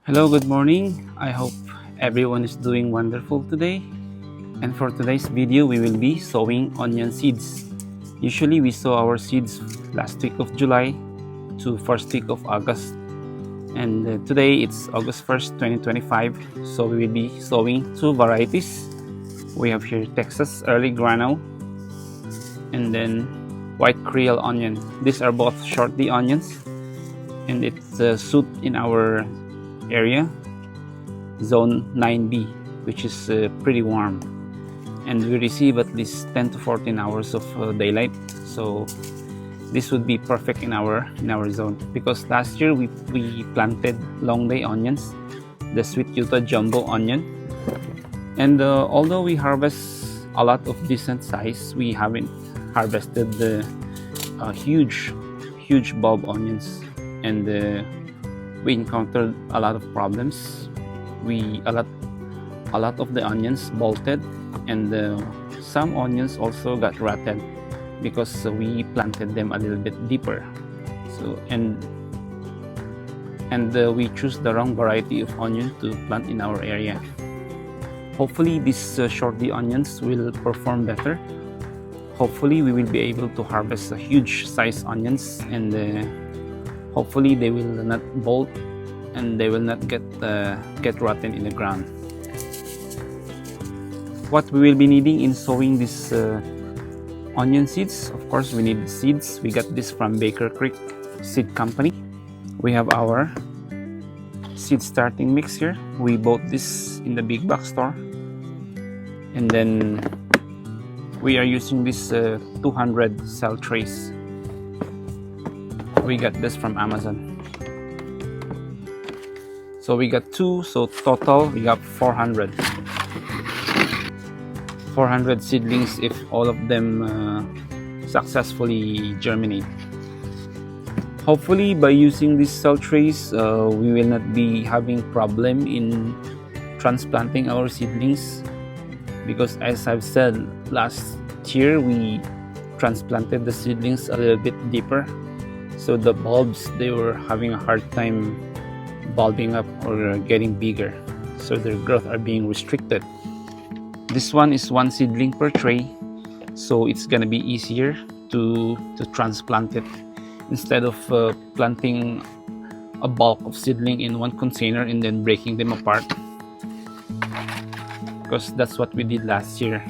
Hello, good morning. I hope everyone is doing wonderful today. And for today's video, we will be sowing onion seeds. Usually we sow our seeds last week of July to first week of August. And today it's August 1st, 2025. So we will be sowing two varieties. We have here Texas early grano and then white Creole onion. These are both short D onions and it's suit in our area, Zone 9b, which is pretty warm, and we receive at least 10 to 14 hours of daylight. So this would be perfect in our zone, because last year we planted long day onions, the sweet Utah jumbo onion, and although we harvest a lot of decent size, we haven't harvested the huge bulb onions, and we encountered a lot of problems. A lot of the onions bolted, and some onions also got rotted because we planted them a little bit deeper. So and we choose the wrong variety of onion to plant in our area. Hopefully these short D onions will perform better. Hopefully we will be able to harvest a huge size onions, and hopefully they will not bolt and they will not get rotten in the ground. What we will be needing in sowing these onion seeds, of course we need seeds. We got this from Baker Creek Seed Company. We have our seed starting mix here. We bought this in the big box store, and then we are using this 200 cell trays. We got this from Amazon. So we got two, so total we got 400 seedlings if all of them successfully germinate. Hopefully by using these cell trays, we will not be having problem in transplanting our seedlings, because as I've said, last year we transplanted the seedlings a little bit deeper. So the bulbs, they were having a hard time bulbing up or getting bigger, so their growth are being restricted. This one is one seedling per tray, so it's gonna be easier to transplant it, instead of planting a bulk of seedling in one container and then breaking them apart, because that's what we did last year.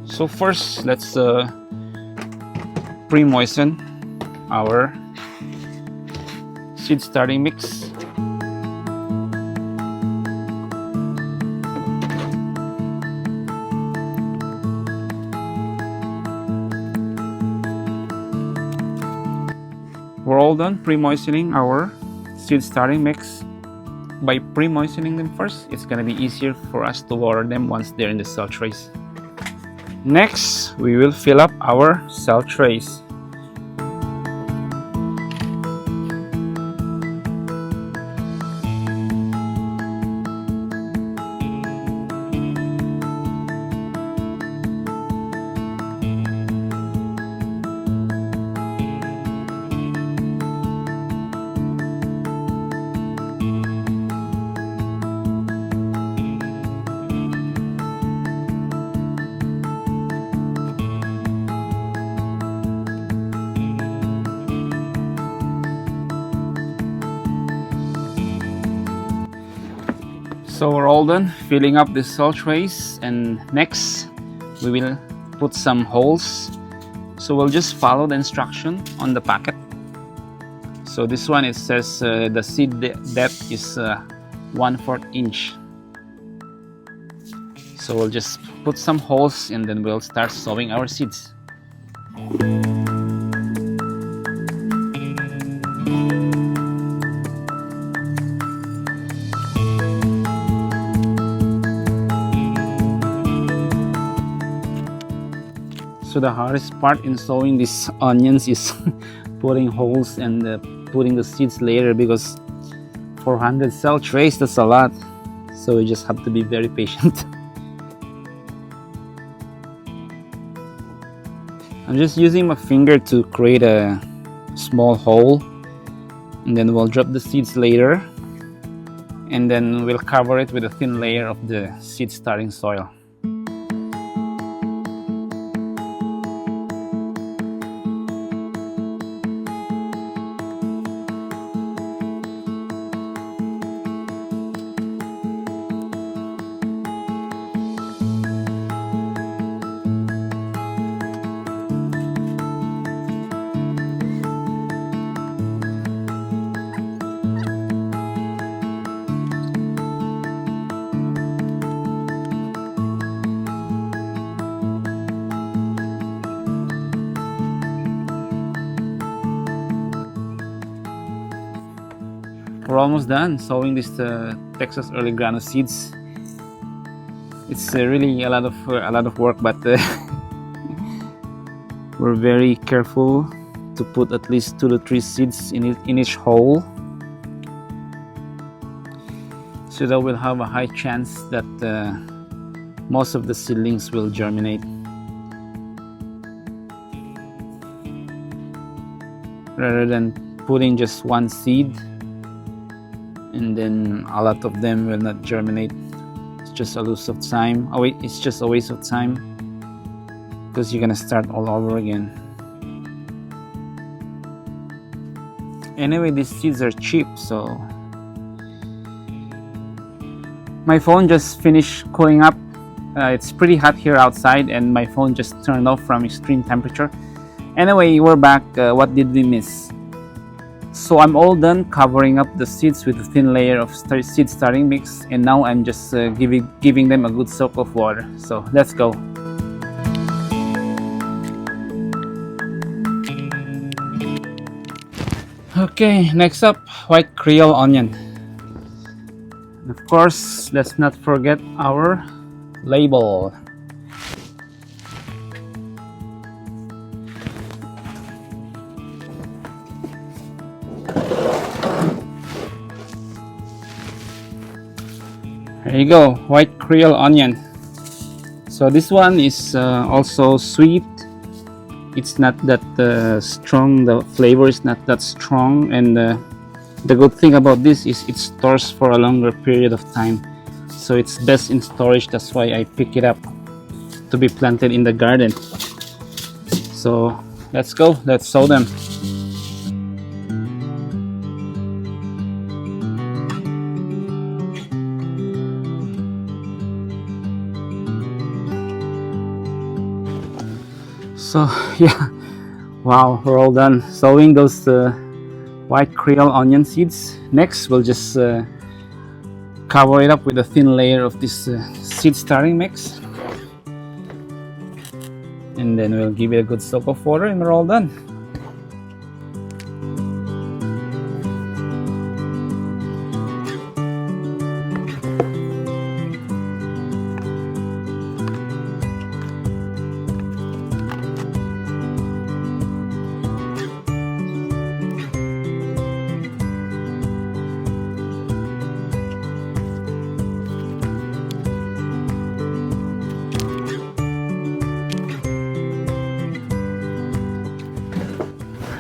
So first, let's pre-moisten our seed starting mix. We're all done pre-moistening our seed starting mix. By pre-moistening them first, it's gonna be easier for us to water them once they're in the cell trays. Next, we will fill up our cell trays. So we're all done filling up the cell trays, and next we will put some holes. So we'll just follow the instruction on the packet. So this one, it says the seed depth is 1/4 inch. So we'll just put some holes and then we'll start sowing our seeds. So the hardest part in sowing these onions is putting holes and putting the seeds later, because 400 cell trays, that's a lot. So you just have to be very patient. I'm just using my finger to create a small hole, and then we'll drop the seeds later, and then we'll cover it with a thin layer of the seed starting soil. We're almost done sowing this Texas early grano seeds. It's really a lot of work, but we're very careful to put at least 2 to 3 seeds in each hole, so that we'll have a high chance that most of the seedlings will germinate, rather than putting just 1 seed and then a lot of them will not germinate. It's just a waste of time. It's just a waste of time, because you're gonna start all over again. Anyway, these seeds are cheap, so my phone just finished cooling up. It's pretty hot here outside, and my phone just turned off from extreme temperature. Anyway, we're back. What did we miss? So I'm all done covering up the seeds with a thin layer of seed starting mix, and now I'm just giving them a good soak of water. So let's go. Okay, next up, white Creole onion. And of course, let's not forget our label. There you go, white Creole onion. So this one is also sweet. It's not that strong. The flavor is not that strong, and the good thing about this is it stores for a longer period of time. So it's best in storage. That's why I pick it up to be planted in the garden. So let's go. Let's sow them. So yeah, wow, we're all done sowing those white Creole onion seeds. Next, we'll just cover it up with a thin layer of this seed starting mix, and then we'll give it a good soak of water, and we're all done.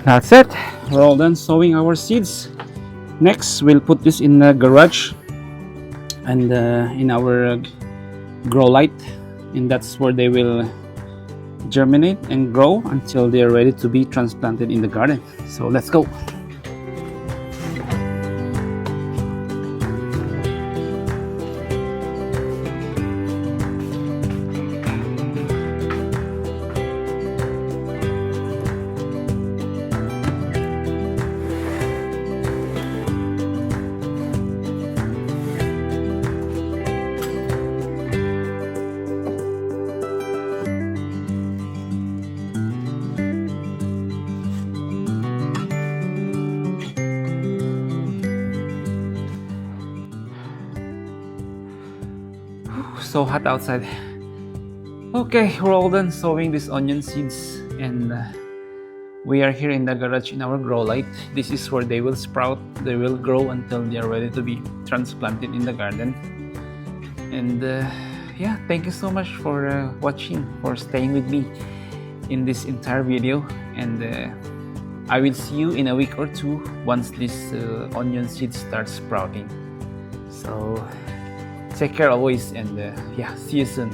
That's it. We're all done sowing our seeds. Next, we'll put this in the garage and in our grow light, and that's where they will germinate and grow until they are ready to be transplanted in the garden. So let's go. So hot outside. Okay, we're all done sowing these onion seeds, and we are here in the garage in our grow light. This is where they will sprout. They will grow until they are ready to be transplanted in the garden. And yeah, thank you so much for watching, for staying with me in this entire video, and I will see you in a week or two once this onion seed starts sprouting. So take care always, and yeah, see you soon.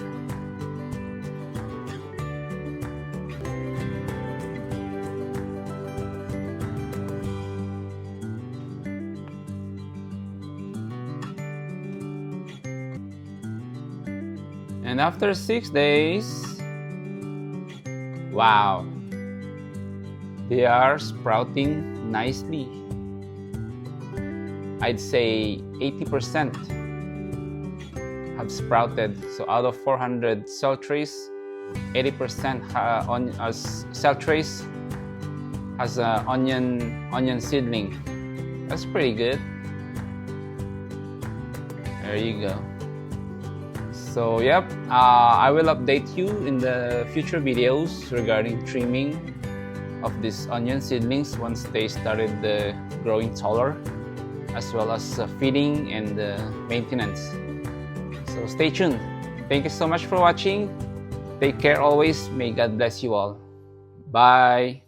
And after 6 days, wow, they are sprouting nicely. I'd say 80% have sprouted. So out of 400 cell trays, 80% on cell trays has an onion seedling. That's pretty good. There you go. So yep, I will update you in the future videos regarding trimming of these onion seedlings once they started growing taller, as well as feeding and maintenance. So stay tuned. Thank you so much for watching. Take care always. May God bless you all. Bye.